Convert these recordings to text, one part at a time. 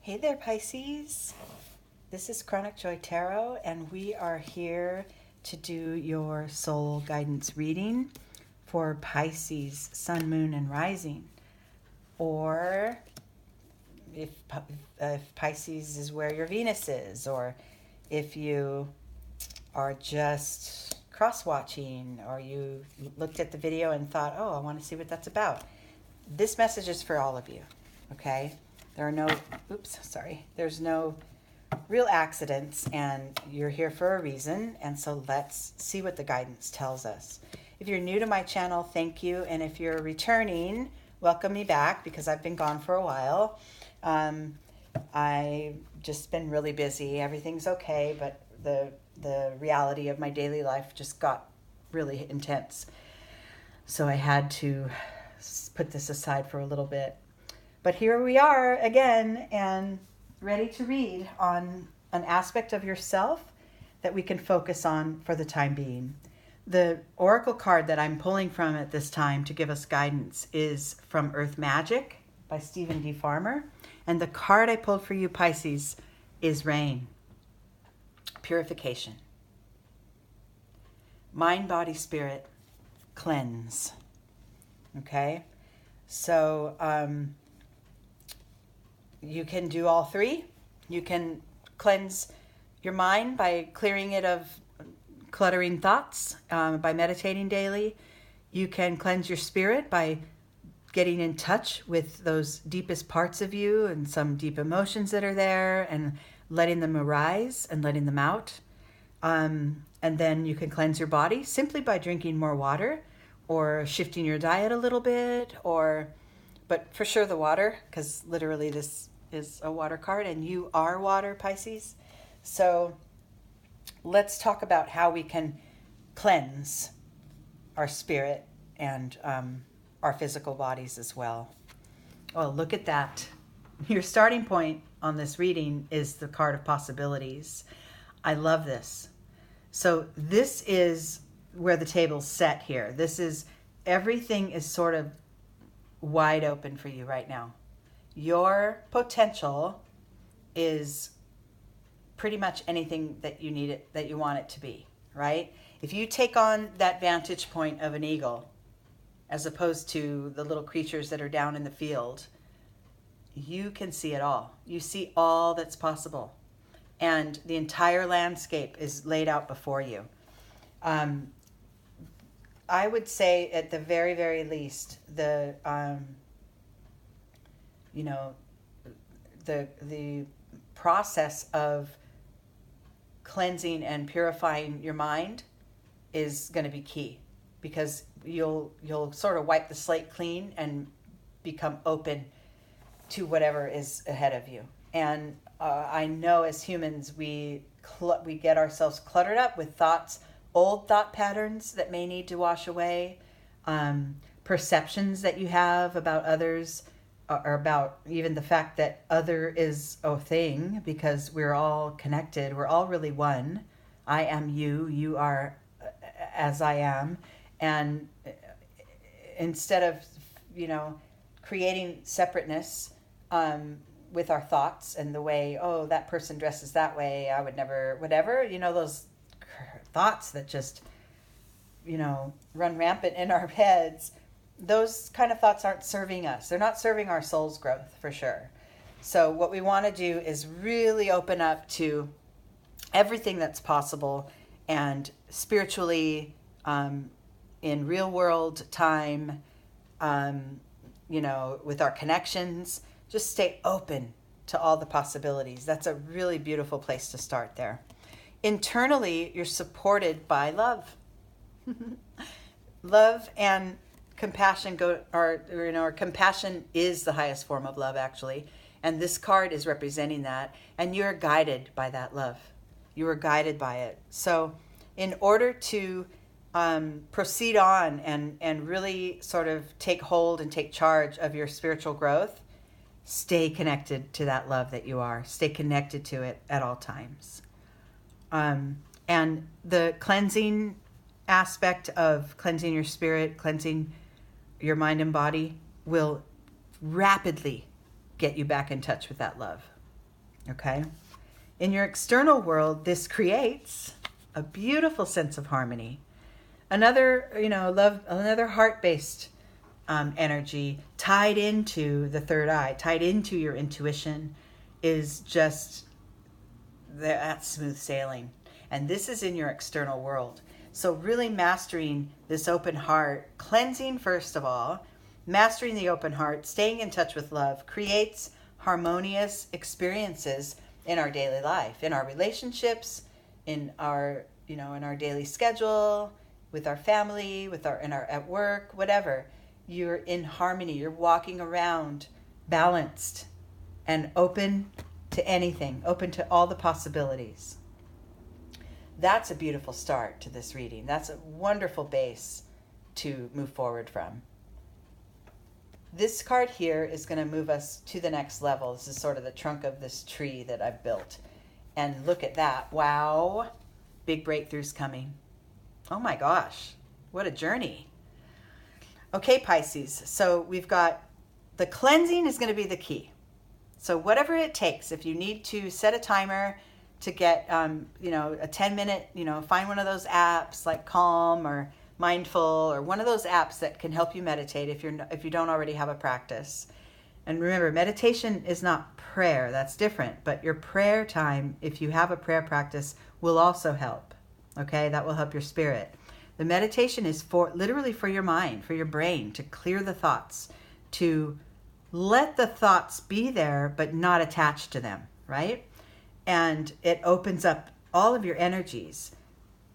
Hey there, Pisces. This is Chronic Joy Tarot, and we are here to do your soul guidance reading for Pisces, Sun, Moon, and Rising. Or if Pisces is where your Venus is, or if you are just cross-watching, or you looked at the video and thought, oh, I want to see what that's about. This message is for all of you, okay? There's no real accidents, and you're here for a reason, and so let's see what the guidance tells us. If you're new to my channel, thank you, and if you're returning, welcome me back, because I've been gone for a while. I've just been really busy. Everything's okay, but the reality of my daily life just got really intense. So I had to put this aside for a little bit. But here we are again, and ready to read on an aspect of yourself that we can focus on for the time being. The oracle card that I'm pulling from at this time to give us guidance is from Earth Magic by Stephen D. Farmer. And the card I pulled for you, Pisces, is Rain. Purification. Mind, body, spirit, cleanse. Okay? So, you can do all three. You can cleanse your mind by clearing it of cluttering thoughts, by meditating daily. You can cleanse your spirit by getting in touch with those deepest parts of you and some deep emotions that are there and letting them arise and letting them out. And then you can cleanse your body simply by drinking more water or shifting your diet a little bit, but for sure the water, because literally this is a water card, and you are water, Pisces. So let's talk about how we can cleanse our spirit and our physical bodies as well. Oh, look at that. Your starting point on this reading is the card of possibilities. I love this. So this is where the table's set here. Everything is sort of wide open for you right now. Your potential is pretty much anything that you need it, that you want it to be, right? If you take on that vantage point of an eagle, as opposed to the little creatures that are down in the field, you can see it all. You see all that's possible. And the entire landscape is laid out before you. I would say at the very, very least, the process of cleansing and purifying your mind is going to be key, because you'll sort of wipe the slate clean and become open to whatever is ahead of you. And I know as humans we get ourselves cluttered up with thoughts, old thought patterns that may need to wash away, perceptions that you have about others, or about even the fact that other is a thing, because we're all connected. We're all really one. I am you, you are as I am. And instead of, creating separateness with our thoughts and the way, oh, that person dresses that way, I would never, whatever, those thoughts that just, run rampant in our heads, those kind of thoughts aren't serving us. They're not serving our soul's growth, for sure. So what we want to do is really open up to everything that's possible, and spiritually, in real world time, with our connections, just stay open to all the possibilities. That's a really beautiful place to start there. Internally, you're supported by love. Love and compassion compassion is the highest form of love, actually. And this card is representing that. And you're guided by that love. You are guided by it. So in order to proceed on and really sort of take hold and take charge of your spiritual growth, stay connected to that love that you are. Stay connected to it at all times. And the cleansing aspect of cleansing your spirit, cleansing your mind and body will rapidly get you back in touch with that love. Okay? In your external world, this creates a beautiful sense of harmony. Another, another heart-based energy tied into the third eye, tied into your intuition, is just that smooth sailing. And this is in your external world. So really mastering this open heart, cleansing first of all, mastering the open heart, staying in touch with love, creates harmonious experiences in our daily life, in our relationships, in our, in our daily schedule, with our family, at work, whatever. You're in harmony. You're walking around balanced and open to anything, open to all the possibilities. That's a beautiful start to this reading. That's a wonderful base to move forward from. This card here is going to move us to the next level. This is sort of the trunk of this tree that I've built. And look at that. Wow. Big breakthroughs coming. Oh my gosh. What a journey. Okay, Pisces. So we've got the cleansing is going to be the key. So whatever it takes, if you need to set a timer to get, a 10-minute, find one of those apps like Calm or Mindful, or one of those apps that can help you meditate if you don't already have a practice. And remember, meditation is not prayer. That's different. But your prayer time, if you have a prayer practice, will also help. Okay, that will help your spirit. The meditation is literally for your mind, for your brain, to clear the thoughts, to let the thoughts be there but not attached to them, right? And it opens up all of your energies,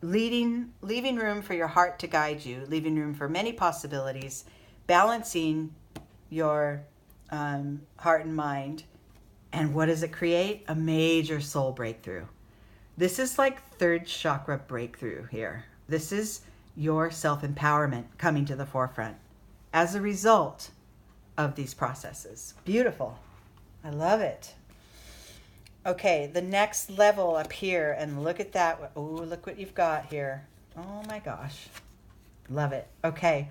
leaving room for your heart to guide you, leaving room for many possibilities, balancing your heart and mind. And what does it create? A major soul breakthrough. This is like third chakra breakthrough here. This is your self-empowerment coming to the forefront as a result of these processes. Beautiful. I love it. Okay, the next level up here, and look at that. Oh, look what you've got here. Oh my gosh. Love it. Okay.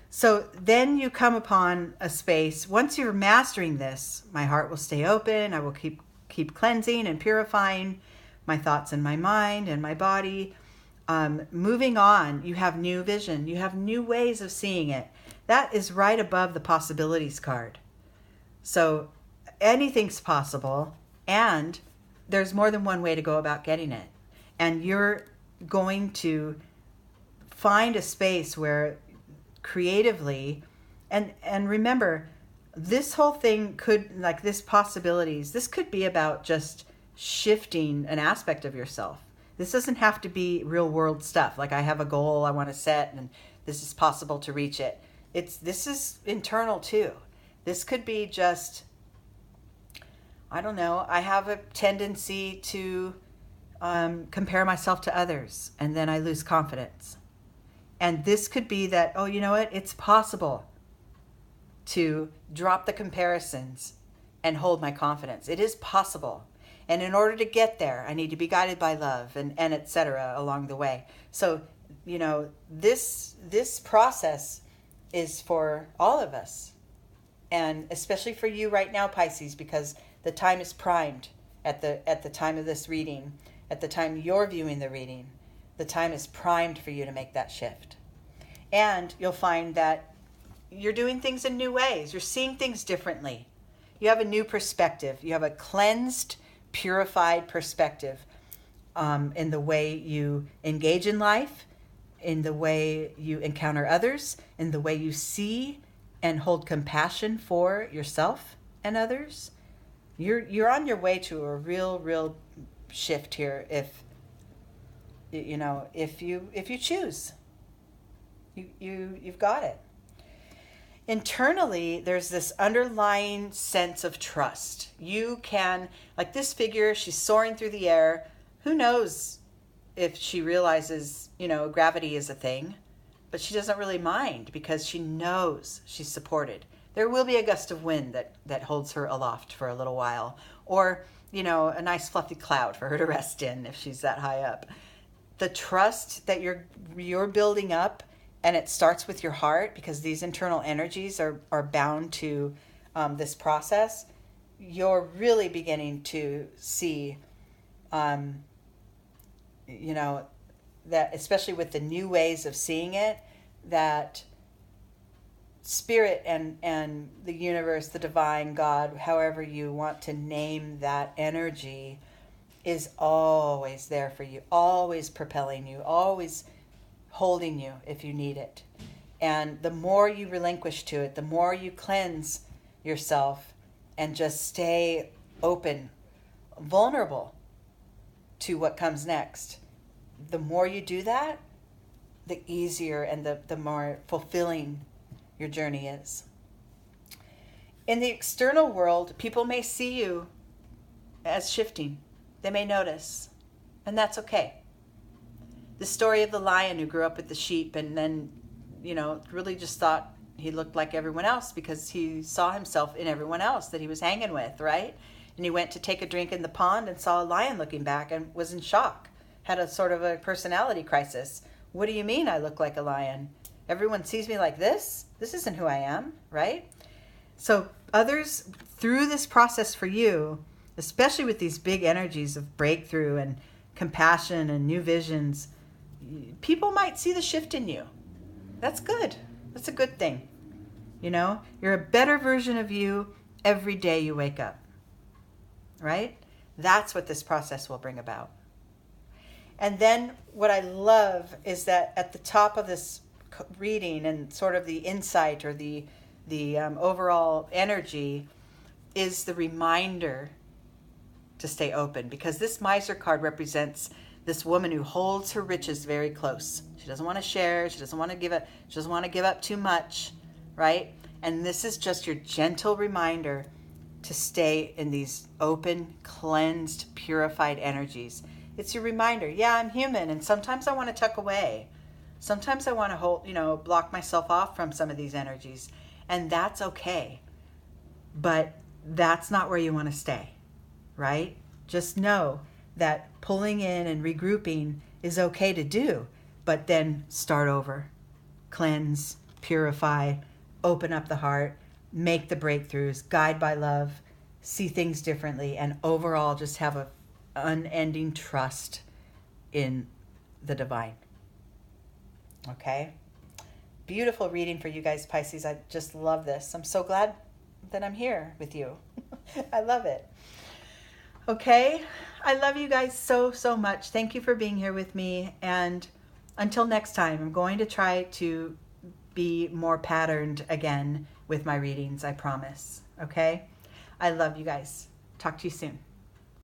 So then you come upon a space. Once you're mastering this, my heart will stay open. I will keep cleansing and purifying my thoughts and my mind and my body. Moving on, you have new vision. You have new ways of seeing it. That is right above the possibilities card. So anything's possible, and there's more than one way to go about getting it. And you're going to find a space where creatively, and remember, this whole thing could, like this possibilities, this could be about just shifting an aspect of yourself. This doesn't have to be real world stuff. Like I have a goal I want to set and this is possible to reach it. This is internal too. This could be just, I don't know, I have a tendency to compare myself to others, and then I lose confidence. And this could be that, oh, you know what? It's possible to drop the comparisons and hold my confidence. It is possible. And in order to get there, I need to be guided by love and et cetera along the way. So, this process is for all of us. And especially for you right now, Pisces, because the time is primed at the time of this reading, at the time you're viewing the reading. The time is primed for you to make that shift. And you'll find that you're doing things in new ways. You're seeing things differently. You have a new perspective. You have a cleansed, purified perspective in the way you engage in life, in the way you encounter others, in the way you see and hold compassion for yourself and others. You're on your way to a real shift here if you choose. You've got it. Internally, there's this underlying sense of trust. You can, like this figure, she's soaring through the air. Who knows if she realizes, gravity is a thing, but she doesn't really mind because she knows she's supported. There will be a gust of wind that holds her aloft for a little while, or, a nice fluffy cloud for her to rest in if she's that high up. The trust that you're building up, and it starts with your heart, because these internal energies are bound to this process. you're really beginning to see, you know, that especially with the new ways of seeing it, that spirit and the universe, the divine, God, however you want to name that energy, is always there for you, always propelling you, always holding you if you need it. And the more you relinquish to it, the more you cleanse yourself and just stay open, vulnerable to what comes next. The more you do that, the easier and the more fulfilling your journey is. In the external world, people may see you as shifting. They may notice, and that's okay. The story of the lion who grew up with the sheep and then, really just thought he looked like everyone else because he saw himself in everyone else that he was hanging with, right? And he went to take a drink in the pond and saw a lion looking back and was in shock, had a sort of a personality crisis. What do you mean I look like a lion? Everyone sees me like this? This isn't who I am, right? So others, through this process for you, especially with these big energies of breakthrough and compassion and new visions, people might see the shift in you. That's good. That's a good thing. You're a better version of you every day you wake up, right? That's what this process will bring about. And then what I love is that at the top of this reading and sort of the insight or the overall energy is the reminder to stay open, because this miser card represents this woman who holds her riches very close. She doesn't want to share. She doesn't want to give it. She doesn't want to give up too much, right? And this is just your gentle reminder to stay in these open, cleansed, purified energies. It's your reminder. Yeah, I'm human, and sometimes I want to tuck away. Sometimes I want to hold, block myself off from some of these energies, and that's okay. But that's not where you want to stay, right? Just know that pulling in and regrouping is okay to do, but then start over, cleanse, purify, open up the heart, make the breakthroughs, guide by love, see things differently, and overall just have a unending trust in the divine. Okay? Beautiful reading for you guys, Pisces. I just love this. I'm so glad that I'm here with you. I love it. Okay? I love you guys so, so much. Thank you for being here with me. And until next time, I'm going to try to be more patterned again with my readings, I promise. Okay? I love you guys. Talk to you soon.